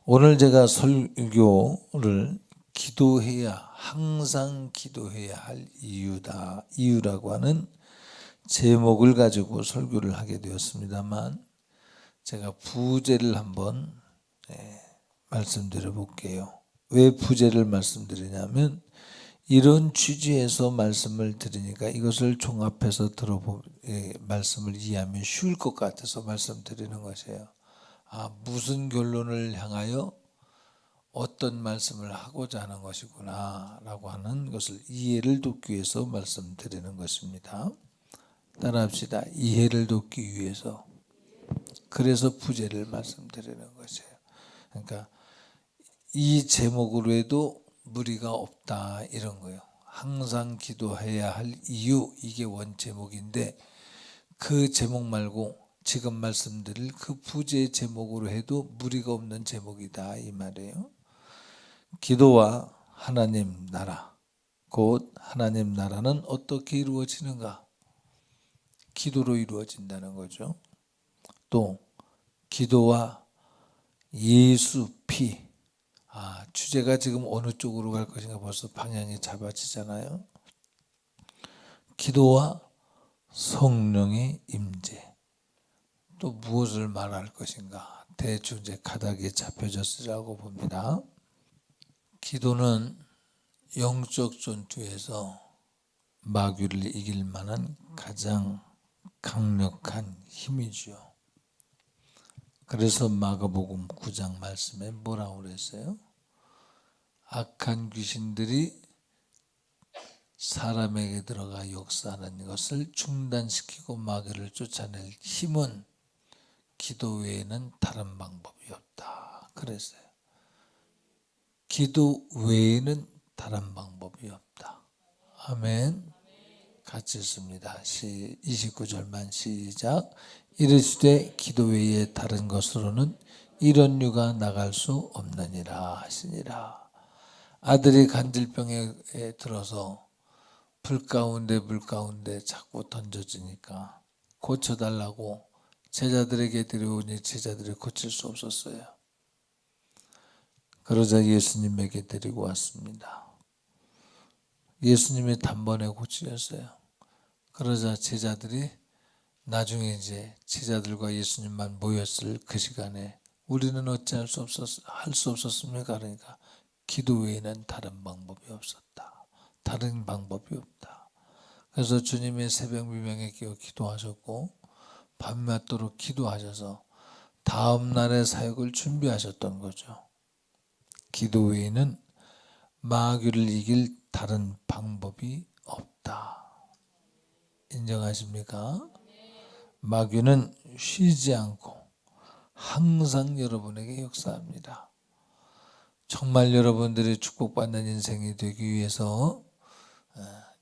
오늘 제가 설교를 항상 기도해야 할 이유라고 하는 제목을 가지고 설교를 하게 되었습니다만, 제가 부제를 한번 말씀드려 볼게요. 왜 부제를 말씀드리냐면, 이런 취지에서 말씀을 드리니까 이것을 종합해서 말씀을 이해하면 쉬울 것 같아서 말씀드리는 것이에요. 무슨 결론을 향하여 어떤 말씀을 하고자 하는 것이구나 라고 하는 것을 이해를 돕기 위해서 말씀드리는 것입니다. 따라합시다. 이해를 돕기 위해서. 그래서 부제를 말씀드리는 것이에요. 그러니까 이 제목으로 해도 무리가 없다, 이런 거예요. 항상 기도해야 할 이유, 이게 원 제목인데, 그 제목 말고 지금 말씀드릴 그 부제 제목으로 해도 무리가 없는 제목이다, 이 말이에요. 기도와 하나님 나라, 곧 하나님 나라는 어떻게 이루어지는가? 기도로 이루어진다는 거죠. 또 기도와 예수 피, 주제가 지금 어느 쪽으로 갈 것인가 벌써 방향이 잡아지잖아요. 기도와 성령의 임재, 또 무엇을 말할 것인가? 대충 이제 가닥이 잡혀졌으라고 봅니다. 기도는 영적 전투에서 마귀를 이길 만한 가장 강력한 힘이죠. 그래서 마가복음 9장 말씀에 뭐라고 그랬어요? 악한 귀신들이 사람에게 들어가 역사하는 것을 중단시키고 마귀를 쫓아낼 힘은 기도 외에는 다른 방법이 없다, 그랬어요. 기도 외에는 다른 방법이 없다. 아멘. 같이 읽습니다. 29절만 시작. 이르시되 기도 외에 다른 것으로는 이런 유가 나갈 수 없느니라 하시니라. 아들이 간질병에 들어서 불 가운데 자꾸 던져지니까 고쳐달라고 제자들에게 데려오니 제자들이 고칠 수 없었어요. 그러자 예수님에게 데리고 왔습니다. 예수님이 단번에 고치셨어요. 그러자 제자들이 나중에 이제 제자들과 예수님만 모였을 그 시간에 우리는 어찌할 수 없었습니까? 그러니까 기도 외에는 다른 방법이 없었다. 다른 방법이 없다. 그래서 주님의 새벽 미명에 깨어 기도하셨고 밤낮도록 기도하셔서 다음 날의 사역을 준비하셨던 거죠. 기도 외에는 마귀를 이길 다른 방법이 없다. 인정하십니까? 마귀는 쉬지 않고 항상 여러분에게 역사합니다. 정말 여러분들이 축복받는 인생이 되기 위해서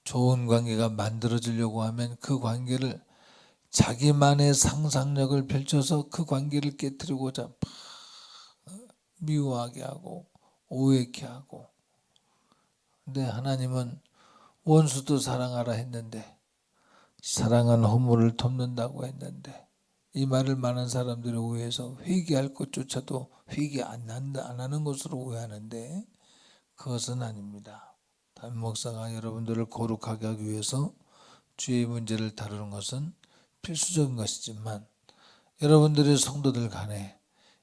좋은 관계가 만들어지려고 하면 그 관계를 자기만의 상상력을 펼쳐서 그 관계를 깨뜨리고자 미워하게 하고 오해케 하고, 근데 하나님은 원수도 사랑하라 했는데, 사랑은 허물을 덮는다고 했는데, 이 말을 많은 사람들이 오해해서 회개할 것조차도 회개 안 하는 것으로 오해하는데, 그것은 아닙니다. 담임 목사가 여러분들을 거룩하게 하기 위해서 죄의 문제를 다루는 것은 필수적인 것이지만, 여러분들의 성도들 간에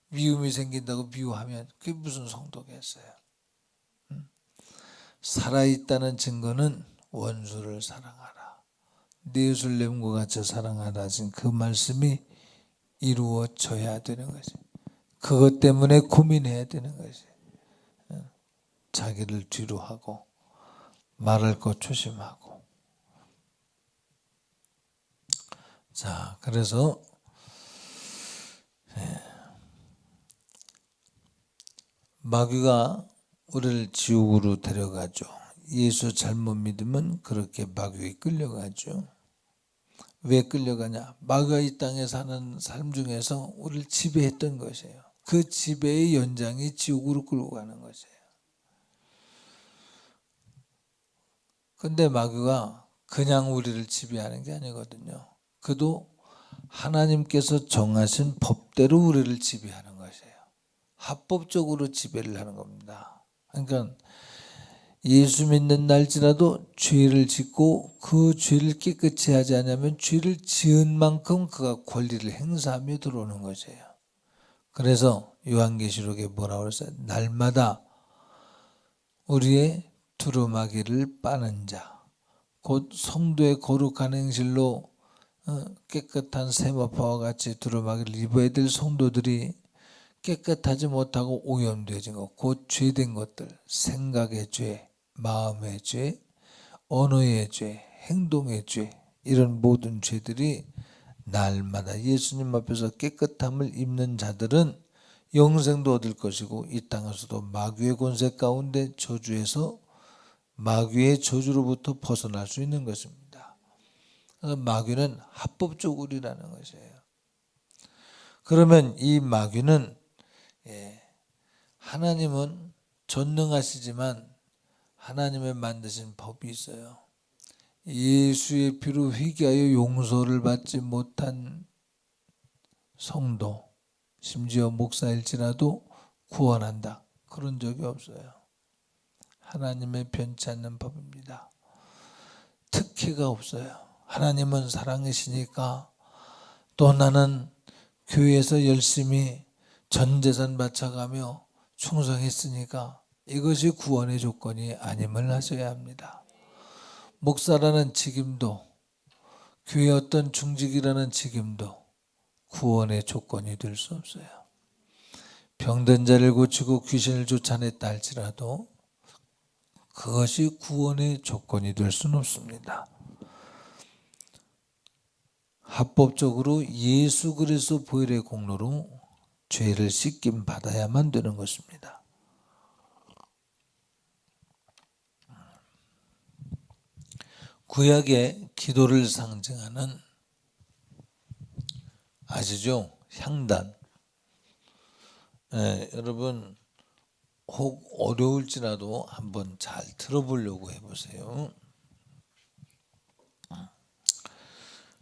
미움이 생긴다고 미워하면 그게 무슨 성도겠어요? 살아있다는 증거는 원수를 사랑하라, 내 예수님과 같이 사랑하라 하신 그 말씀이 이루어져야 되는 것이, 그것 때문에 고민해야 되는 것이, 자기를 뒤로 하고 말할 것 조심하고. 자, 그래서 마귀가 우리를 지옥으로 데려가죠. 예수 잘못 믿으면 그렇게 마귀에 끌려가죠. 왜 끌려가냐? 마귀가 이 땅에 사는 삶 중에서 우리를 지배했던 것이에요. 그 지배의 연장이 지옥으로 끌고 가는 것이에요. 근데 마귀가 그냥 우리를 지배하는 게 아니거든요. 그도 하나님께서 정하신 법대로 우리를 지배하는 것이에요. 합법적으로 지배를 하는 겁니다. 그러니까 예수 믿는 날지라도 죄를 짓고 그 죄를 깨끗이 하지 않으면 죄를 지은 만큼 그가 권리를 행사하며 들어오는 것이에요. 그래서 요한계시록에 뭐라고 그랬어요? 날마다 우리의 두루마기를 빠는 자, 곧 성도의 거룩한 행실로 깨끗한 세마포와 같이 두루마기를 입어야 될 성도들이 깨끗하지 못하고 오염되어진 것, 곧 죄된 것들, 생각의 죄, 마음의 죄, 언어의 죄, 행동의 죄, 이런 모든 죄들이 날마다 예수님 앞에서 깨끗함을 입는 자들은 영생도 얻을 것이고 이 땅에서도 마귀의 권세 가운데 저주에서 마귀의 저주로부터 벗어날 수 있는 것입니다. 마귀는 합법적으로라는 것이에요. 그러면 이 마귀는 하나님은 전능하시지만 하나님의 만드신 법이 있어요. 예수의 피로 회개하여 용서를 받지 못한 성도, 심지어 목사일지라도 구원한다. 그런 적이 없어요. 하나님의 변치 않는 법입니다. 특혜가 없어요. 하나님은 사랑이시니까 또 나는 교회에서 열심히 전 재산 바쳐가며 충성했으니까 이것이 구원의 조건이 아님을 하셔야 합니다. 목사라는 직임도 교회 어떤 중직이라는 직임도 구원의 조건이 될 수 없어요. 병든 자를 고치고 귀신을 쫓아냈다 할지라도 그것이 구원의 조건이 될 수는 없습니다. 합법적으로 예수 그리스도 보혈의 공로로 죄를 씻김 받아야만 되는 것입니다. 구약의 기도를 상징하는 아시죠? 향단. 여러분 혹 어려울지라도 한번 잘 들어보려고 해보세요.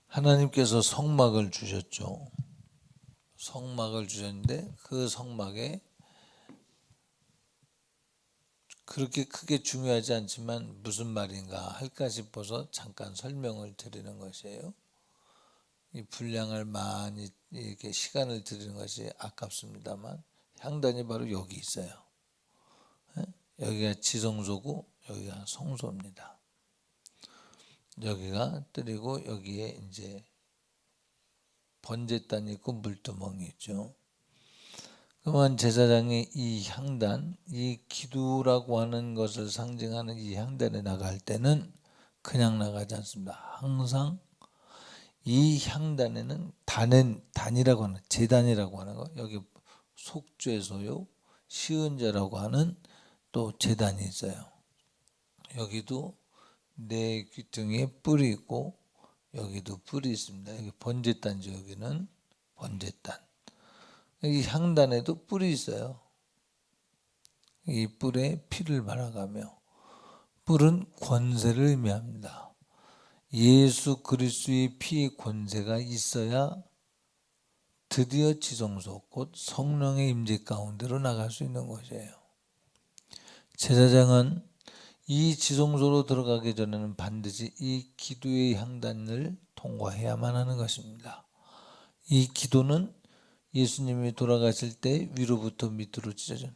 하나님께서 성막을 주셨죠. 성막을 주셨는데 그 성막에 그렇게 크게 중요하지 않지만 무슨 말인가 할까 싶어서 잠깐 설명을 드리는 것이에요. 이 분량을 많이 이렇게 시간을 드리는 것이 아깝습니다만 향단이 바로 여기 있어요. 여기가 지성소고 여기가 성소입니다. 여기가 뜰이고 여기에 이제 번제단이 있고 물두멍이 있죠. 그러면 제사장이 이 향단, 이 기도라고 하는 것을 상징하는 이 향단에 나갈 때는 그냥 나가지 않습니다. 항상 이 향단에는 단이라고 하는 제단이라고 하는 거, 여기 속죄소요, 시은제라고 하는 또 제단이 있어요. 여기도 네 귀퉁이에 뿔이 있고 여기도 뿔이 있습니다. 여기 번제단이죠. 여기는 번제단. 이 향단에도 뿔이 있어요. 이 뿔에 피를 발라가며 뿔은 권세를 의미합니다. 예수 그리스도의 피의 권세가 있어야 드디어 지성소 곧 성령의 임재 가운데로 나갈 수 있는 것이에요. 제사장은 이 지성소로 들어가기 전에는 반드시 이 기도의 향단을 통과해야만 하는 것입니다. 이 기도는 예수님이 돌아가실 때 위로부터 밑으로 찢어진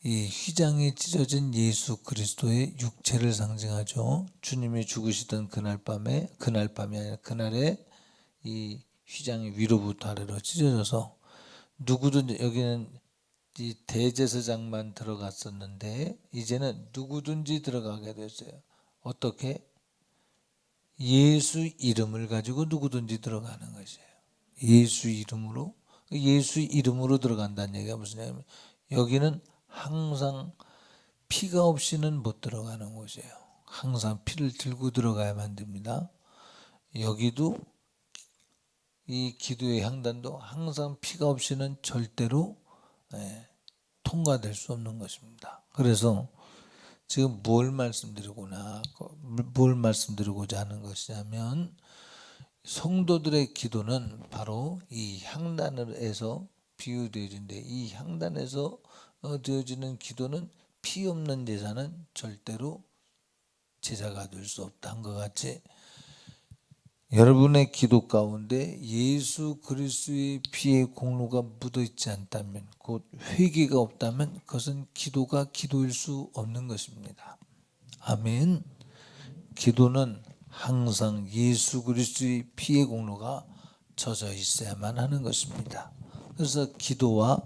이 휘장이 찢어진 예수 그리스도의 육체를 상징하죠. 주님이 죽으시던 그날밤이 아니라 그날에 이 휘장이 위로부터 아래로 찢어져서 누구든 여기는 이 대제사장만 들어갔었는데 이제는 누구든지 들어가게 됐어요. 어떻게? 예수 이름을 가지고 누구든지 들어가는 것이에요. 예수 이름으로 들어간다는 얘기가 무슨 얘기냐면 여기는 항상 피가 없이는 못 들어가는 곳이에요. 항상 피를 들고 들어가야만 됩니다. 여기도 이 기도의 향단도 항상 피가 없이는 절대로 통과될 수 없는 것입니다. 그래서 지금 뭘 말씀드리고자 하는 것이냐면, 성도들의 기도는 바로 이 향단에서 비유되어진데, 이 향단에서 되어지는 기도는 피 없는 제사는 절대로 제사가 될 수 없다 한 것 같이, 여러분의 기도 가운데 예수 그리스도의 피의 공로가 묻어 있지 않다면, 곧 회개가 없다면 그것은 기도가 기도일 수 없는 것입니다. 아멘. 기도는 항상 예수 그리스도의 피의 공로가 젖어 있어야만 하는 것입니다. 그래서 기도와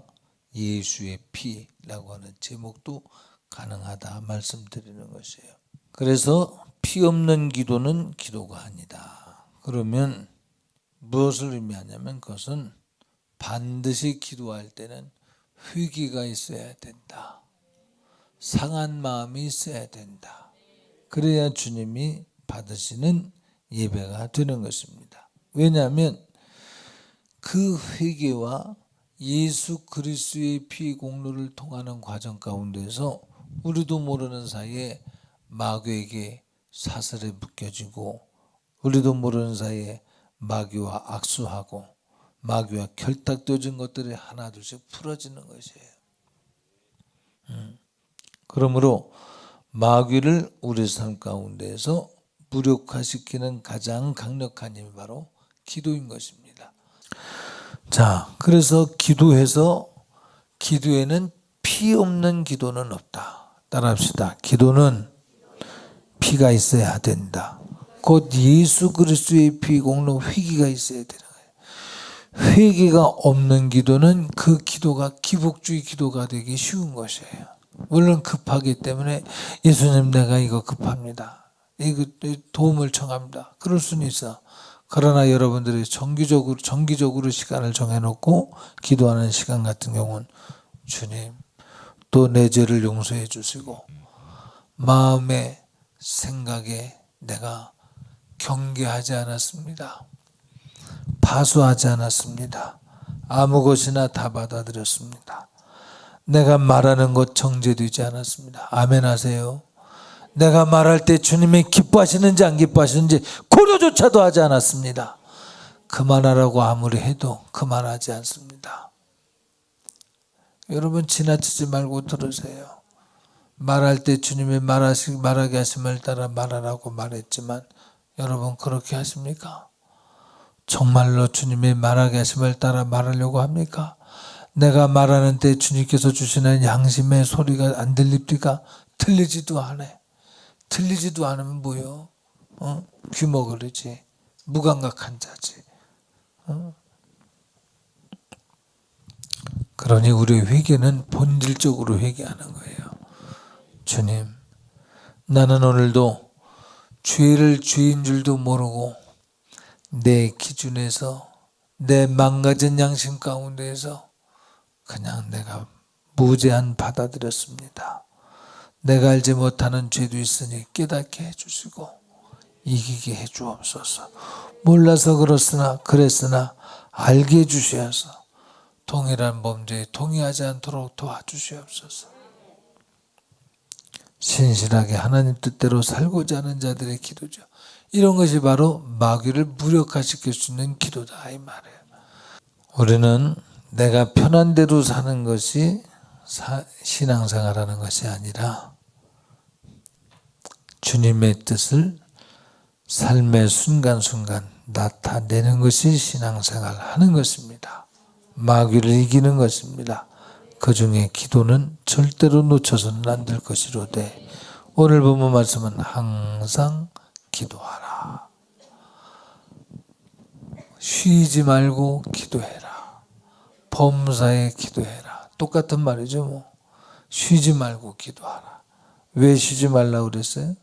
예수의 피라고 하는 제목도 가능하다 말씀드리는 것이에요. 그래서 피 없는 기도는 기도가 아니다. 그러면 무엇을 의미하냐면, 그것은 반드시 기도할 때는 회개가 있어야 된다. 상한 마음이 있어야 된다. 그래야 주님이 받으시는 예배가 되는 것입니다. 왜냐하면 그 회개와 예수 그리스도의 피 공로를 통하는 과정 가운데서 우리도 모르는 사이에 마귀에게 사슬에 묶여지고, 우리도 모르는 사이에 마귀와 악수하고 마귀와 결탁되어진 것들이 하나둘씩 풀어지는 것이에요. 그러므로 마귀를 우리 삶 가운데에서 무력화시키는 가장 강력한 힘이 바로 기도인 것입니다. 자, 그래서 기도에는 피 없는 기도는 없다. 따라합시다. 기도는 피가 있어야 된다. 곧 예수 그리스도의 피 공로 회개가 있어야 되는 거예요. 회개가 없는 기도는 그 기도가 기복주의 기도가 되기 쉬운 것이에요. 물론 급하기 때문에 예수님 내가 이거 급합니다. 이거 도움을 청합니다. 그럴 수는 있어. 그러나 여러분들이 정기적으로 시간을 정해놓고 기도하는 시간 같은 경우는 주님 또 내 죄를 용서해 주시고, 마음에 생각에 내가 경계하지 않았습니다. 파수하지 않았습니다. 아무 것이나 다 받아들였습니다. 내가 말하는 것 정죄되지 않았습니다. 아멘 하세요. 내가 말할 때 주님이 기뻐하시는지 안 기뻐하시는지 고려조차도 하지 않았습니다. 그만하라고 아무리 해도 그만하지 않습니다. 여러분 지나치지 말고 들으세요. 말할 때 주님이 말하게 하심을 따라 말하라고 말했지만 여러분 그렇게 하십니까? 정말로 주님이 말하게 하심을 따라 말하려고 합니까? 내가 말하는 때 주님께서 주시는 양심의 소리가 안 들립니까? 들리지도 않아. 들리지도 않으면 뭐요? 귀머거리지. 무감각한 자지. 그러니 우리의 회개는 본질적으로 회개하는 거예요. 주님, 나는 오늘도 죄를 죄인 줄도 모르고 내 기준에서 내 망가진 양심 가운데에서 그냥 내가 무제한 받아들였습니다. 내가 알지 못하는 죄도 있으니 깨닫게 해주시고 이기게 해주옵소서. 몰라서 그랬으나 알게 해주셔서 동일한 범죄에 동의하지 않도록 도와주시옵소서. 신실하게 하나님 뜻대로 살고자 하는 자들의 기도죠. 이런 것이 바로 마귀를 무력화시킬 수 있는 기도다 이 말이에요. 우리는 내가 편한 대로 사는 것이 신앙생활하는 것이 아니라 주님의 뜻을 삶의 순간순간 나타내는 것이 신앙생활 하는 것입니다. 마귀를 이기는 것입니다. 그 중에 기도는 절대로 놓쳐서는 안 될 것이로되, 오늘 본문 말씀은 항상 기도하라. 쉬지 말고 기도해라. 범사에 기도해라. 똑같은 말이죠. 뭐. 쉬지 말고 기도하라. 왜 쉬지 말라고 그랬어요?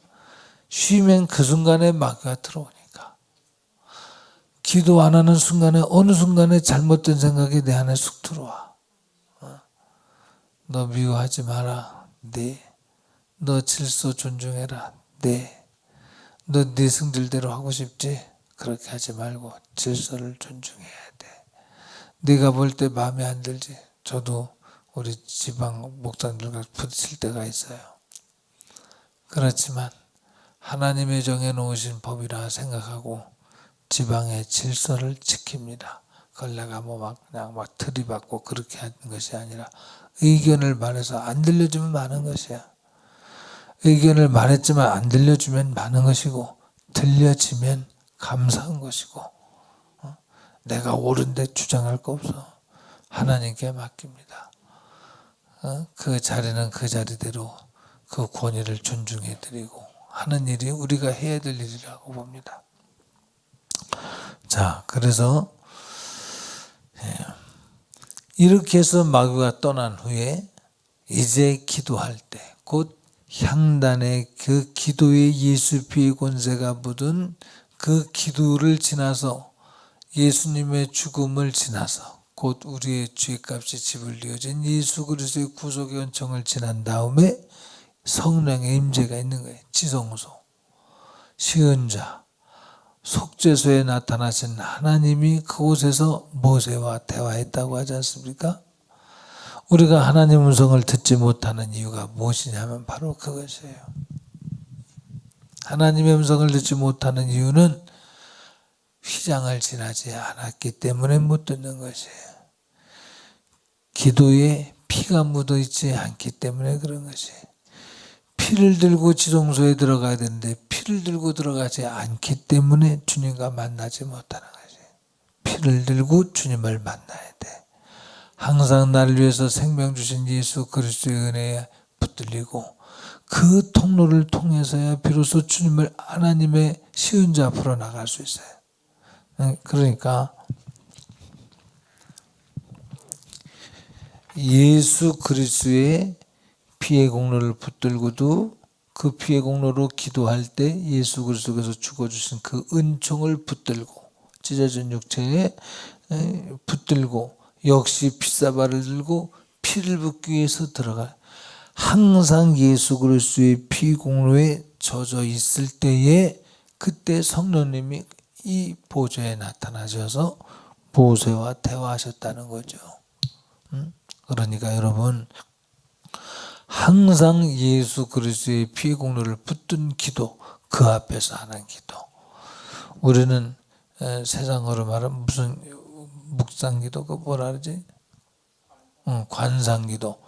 쉬면 그 순간에 마귀가 들어오니까. 기도 안 하는 순간에 어느 순간에 잘못된 생각이 내 안에 쑥 들어와. 너 미워하지 마라. 네. 너 질서 존중해라. 네. 너 네 성질대로 하고 싶지? 그렇게 하지 말고 질서를 존중해야 돼. 네가 볼 때 마음에 안 들지. 저도 우리 지방 목사님들과 부딪힐 때가 있어요. 그렇지만 하나님의 정해놓으신 법이라 생각하고 지방의 질서를 지킵니다. 그걸 내가 그냥 들이받고 그렇게 하는 것이 아니라 의견을 말해서 안 들려주면 많은 것이야. 의견을 말했지만 안 들려주면 많은 것이고 들려지면 감사한 것이고 내가 옳은데 주장할 거 없어. 하나님께 맡깁니다. 그 자리는 그 자리대로 그 권위를 존중해 드리고 하는 일이 우리가 해야 될 일이라고 봅니다. 자, 그래서 이렇게 해서 마귀가 떠난 후에 이제 기도할 때 곧 향단의 그 기도의 예수 피의 권세가 묻은 그 기도를 지나서 예수님의 죽음을 지나서 곧 우리의 죄값이 지불되어진 예수 그리스도의 구속의 은총을 지난 다음에 성령의 임재가 있는 거예요. 지성소, 시은자, 속죄소에 나타나신 하나님이 그곳에서 모세와 대화했다고 하지 않습니까? 우리가 하나님 음성을 듣지 못하는 이유가 무엇이냐면 바로 그것이에요. 하나님의 음성을 듣지 못하는 이유는 휘장을 지나지 않았기 때문에 못 듣는 것이에요. 기도에 피가 묻어 있지 않기 때문에 그런 것이에요. 피를 들고 지성소에 들어가야 되는데 피를 들고 들어가지 않기 때문에 주님과 만나지 못하는 것이에요. 피를 들고 주님을 만나야 돼. 항상 나를 위해서 생명 주신 예수 그리스도의 은혜에 붙들리고 그 통로를 통해서야 비로소 주님을 하나님의 시은자 앞으로 나갈 수 있어요. 그러니까 예수 그리스도의 피의 공로를 붙들고도 그 피의 공로로 기도할 때 예수 그리스도께서 죽어주신 그 은총을 붙들고 찢어진 육체에 붙들고 역시 핏사발을 들고 피를 붓기 위해서 들어가 항상 예수 그리스도의 피 공로에 젖어 있을 때에 그때 성령님이 이 보좌에 나타나셔서 모세와 대화하셨다는 거죠. 그러니까 여러분 항상 예수 그리스도의 피 공로를 붙든 기도, 그 앞에서 하는 기도. 우리는 세상으로 말하면 무슨 묵상기도, 그 뭐라 그러지? 관상기도.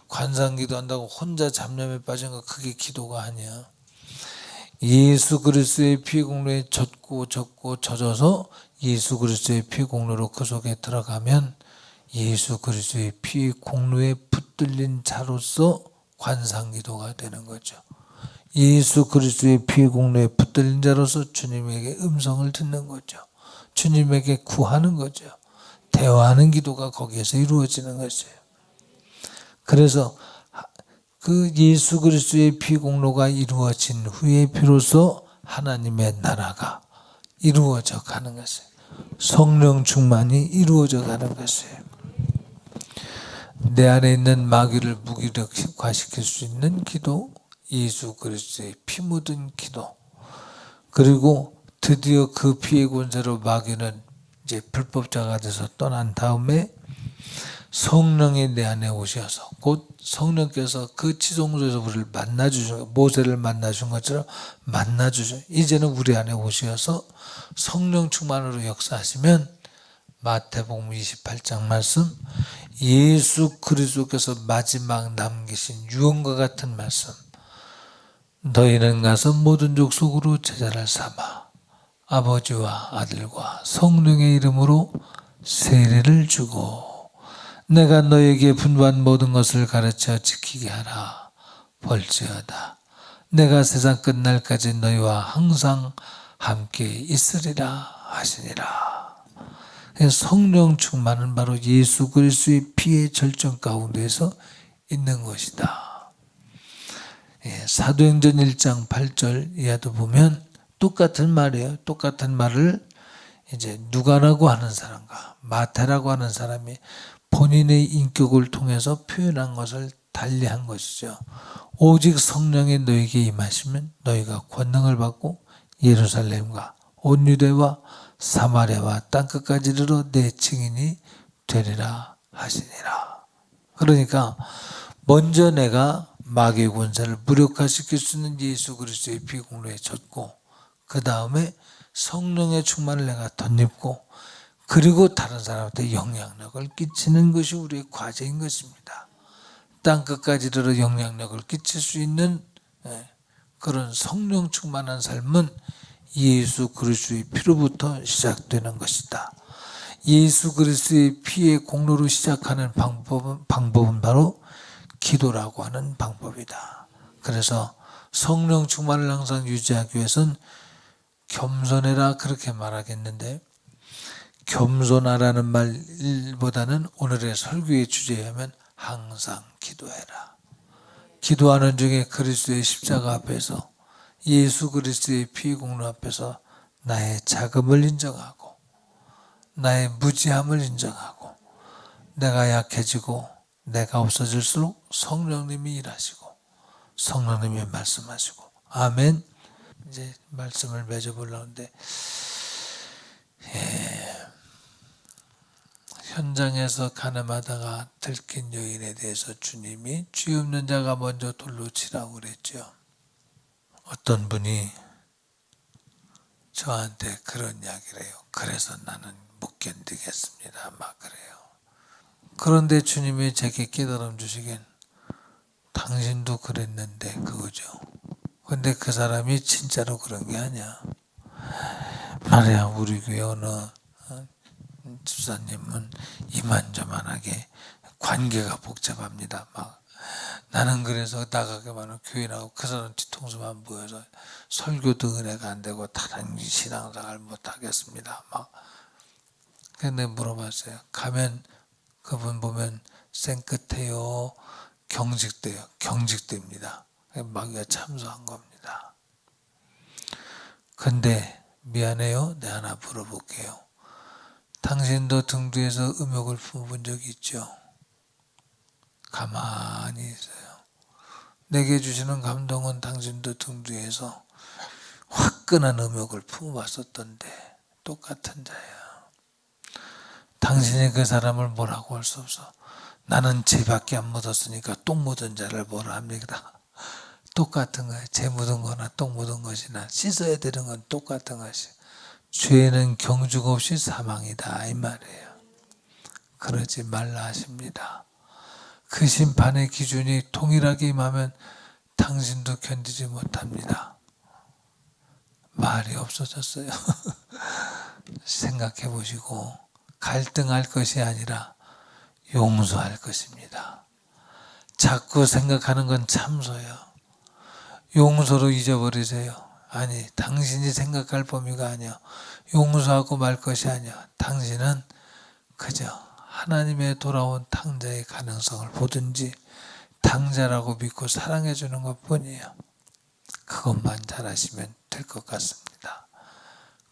관상기도 한다고 혼자 잡념에 빠진 거 그게 기도가 아니야. 예수 그리스도의 피 공로에 젖어서 예수 그리스도의 피 공로로 그 속에 들어가면 예수 그리스도의 피 공로에 붙들린 자로서 관상기도가 되는 거죠. 예수 그리스도의 피 공로에 붙들린 자로서 주님에게 음성을 듣는 거죠. 주님에게 구하는 거죠. 대화하는 기도가 거기에서 이루어지는 것이에요. 그래서 그 예수 그리스도의 피 공로가 이루어진 후에 비로소 하나님의 나라가 이루어져 가는 것이에요. 성령 충만이 이루어져 가는 것이에요. 내 안에 있는 마귀를 무기력화시킬 수 있는 기도, 예수 그리스도의 피 묻은 기도, 그리고 드디어 그 피의 권세로 마귀는 이제 불법자가 돼서 떠난 다음에 성령이 내 안에 오셔서 곧 성령께서 그 지성소에서 우리를 만나주신 모세를 만나준 것처럼 만나주셔. 이제는 우리 안에 오셔서 성령 충만으로 역사하시면 마태복음 28장 말씀 예수 그리스도께서 마지막 남기신 유언과 같은 말씀 너희는 가서 모든 족속으로 제자를 삼아 아버지와 아들과 성령의 이름으로 세례를 주고 내가 너에게 분부한 모든 것을 가르쳐 지키게 하라. 볼지어다 내가 세상 끝날까지 너희와 항상 함께 있으리라 하시니라. 성령 충만은 바로 예수 그리스도의 피의 절정 가운데서 있는 것이다. 사도행전 1장 8절 이하도 보면 똑같은 말이에요. 똑같은 말을 이제 누가라고 하는 사람과 마태라고 하는 사람이 본인의 인격을 통해서 표현한 것을 달리한 것이죠. 오직 성령이 너에게 임하시면 너희가 권능을 받고 예루살렘과 온 유대와 사마리아와 땅끝까지 이르러 내 증인이 되리라 하시니라. 그러니까 먼저 내가 마귀의 권세를 무력화시킬 수 있는 예수 그리스도의 피 공로에 졌고, 그 다음에 성령의 충만을 내가 덧입고, 그리고 다른 사람한테 영향력을 끼치는 것이 우리의 과제인 것입니다. 땅끝까지 이르러 영향력을 끼칠 수 있는 그런 성령 충만한 삶은 예수 그리스도의 피로부터 시작되는 것이다. 예수 그리스도의 피의 공로로 시작하는 방법은 바로 기도라고 하는 방법이다. 그래서 성령 충만을 항상 유지하기 위해서는 겸손해라 그렇게 말하겠는데, 겸손하라는 말보다는 오늘의 설교의 주제에 하면 항상 기도해라. 기도하는 중에 그리스도의 십자가 앞에서, 예수 그리스도의 피 공로 앞에서 나의 자금을 인정하고, 나의 무지함을 인정하고, 내가 약해지고 내가 없어질수록 성령님이 일하시고 성령님이 말씀하시고. 아멘. 이제 말씀을 맺어보려는데, 현장에서 가늠하다가 들킨 여인에 대해서 주님이 죄 없는 자가 먼저 돌로 치라고 그랬죠. 어떤 분이 저한테 그런 이야기를 해요. 그래서 나는 못 견디겠습니다. 막 그래요. 그런데 주님이 제게 깨달음 주시긴, 당신도 그랬는데 그거죠. 근데 그 사람이 진짜로 그런 게 아니야. 말이야, 우리 교회 어느 집사님은 이만저만하게 관계가 복잡합니다. 막 나는 그래서 나가기만 하면 교회 나가고 그 사람 뒤통수만 보여서 설교도 은혜가 안 되고 다른 신앙생활 못 하겠습니다. 막 근데 물어봤어요. 가면 그분 보면 쌩끗해요, 경직돼요? 경직됩니다. 마귀가 참소한 겁니다. 근데 미안해요, 내가 하나 물어볼게요. 당신도 등 뒤에서 음욕을 품어본 적이 있죠? 가만히 있어요. 내게 주시는 감동은 당신도 등 뒤에서 화끈한 음욕을 품어봤었던데 똑같은 자야. 당신이 그 사람을 뭐라고 할 수 없어. 나는 죄밖에 안 묻었으니까 똥 묻은 자를 뭐라 합니다. 똑같은 거예요. 죄 묻은 거나 똥 묻은 것이나 씻어야 되는 건 똑같은 것이. 죄는 경중 없이 사망이다 이 말이에요. 그러지 말라 하십니다. 그 심판의 기준이 동일하게 임하면 당신도 견디지 못합니다. 말이 없어졌어요. 생각해 보시고, 갈등할 것이 아니라 용서할 것입니다. 자꾸 생각하는 건 참소요. 용서로 잊어버리세요. 아니, 당신이 생각할 범위가 아니야. 용서하고 말 것이 아니야. 당신은 그저 하나님의 돌아온 탕자의 가능성을 보든지 탕자라고 믿고 사랑해 주는 것 뿐이에요. 그것만 잘하시면 될 것 같습니다.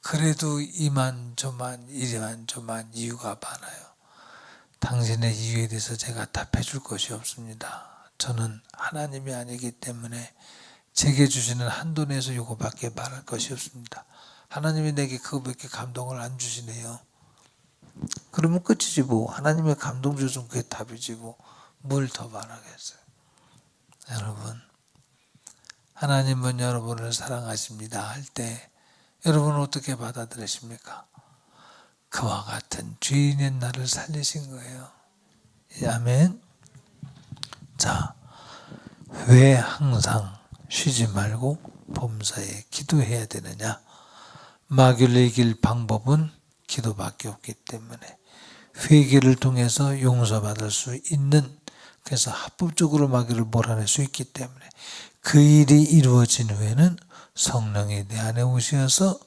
그래도 이만저만 이만저만 이유가 많아요. 당신의 이유에 대해서 제가 답해 줄 것이 없습니다. 저는 하나님이 아니기 때문에 제게 주시는 한도 내에서 요거밖에 말할 것이 없습니다. 하나님이 내게 그거밖에 감동을 안 주시네요. 그러면 끝이지 뭐. 하나님의 감동 주시면 그게 답이지 뭐. 뭘 더 말하겠어요. 여러분, 하나님은 여러분을 사랑하십니다 할 때 여러분은 어떻게 받아들이십니까? 그와 같은 죄인인 나를 살리신 거예요. 아멘. 자, 왜 항상 쉬지 말고 범사에 기도해야 되느냐? 마귀를 이길 방법은 기도밖에 없기 때문에 회개를 통해서 용서받을 수 있는, 그래서 합법적으로 마귀를 몰아낼 수 있기 때문에 그 일이 이루어진 후에는 성령이 내 안에 오셔서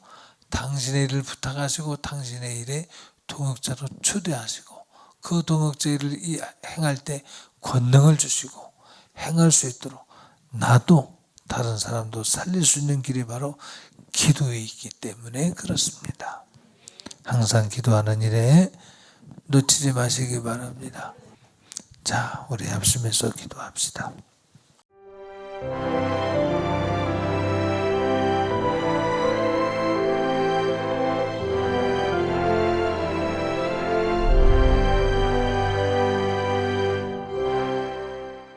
당신의 일을 부탁하시고 당신의 일에 동역자로 초대하시고 그 동역자 일을 행할 때 권능을 주시고 행할 수 있도록 나도 다른 사람도 살릴 수 있는 길이 바로 기도에 있기 때문에 그렇습니다. 항상 기도하는 일에 놓치지 마시기 바랍니다. 자, 우리 합심해서 기도합시다.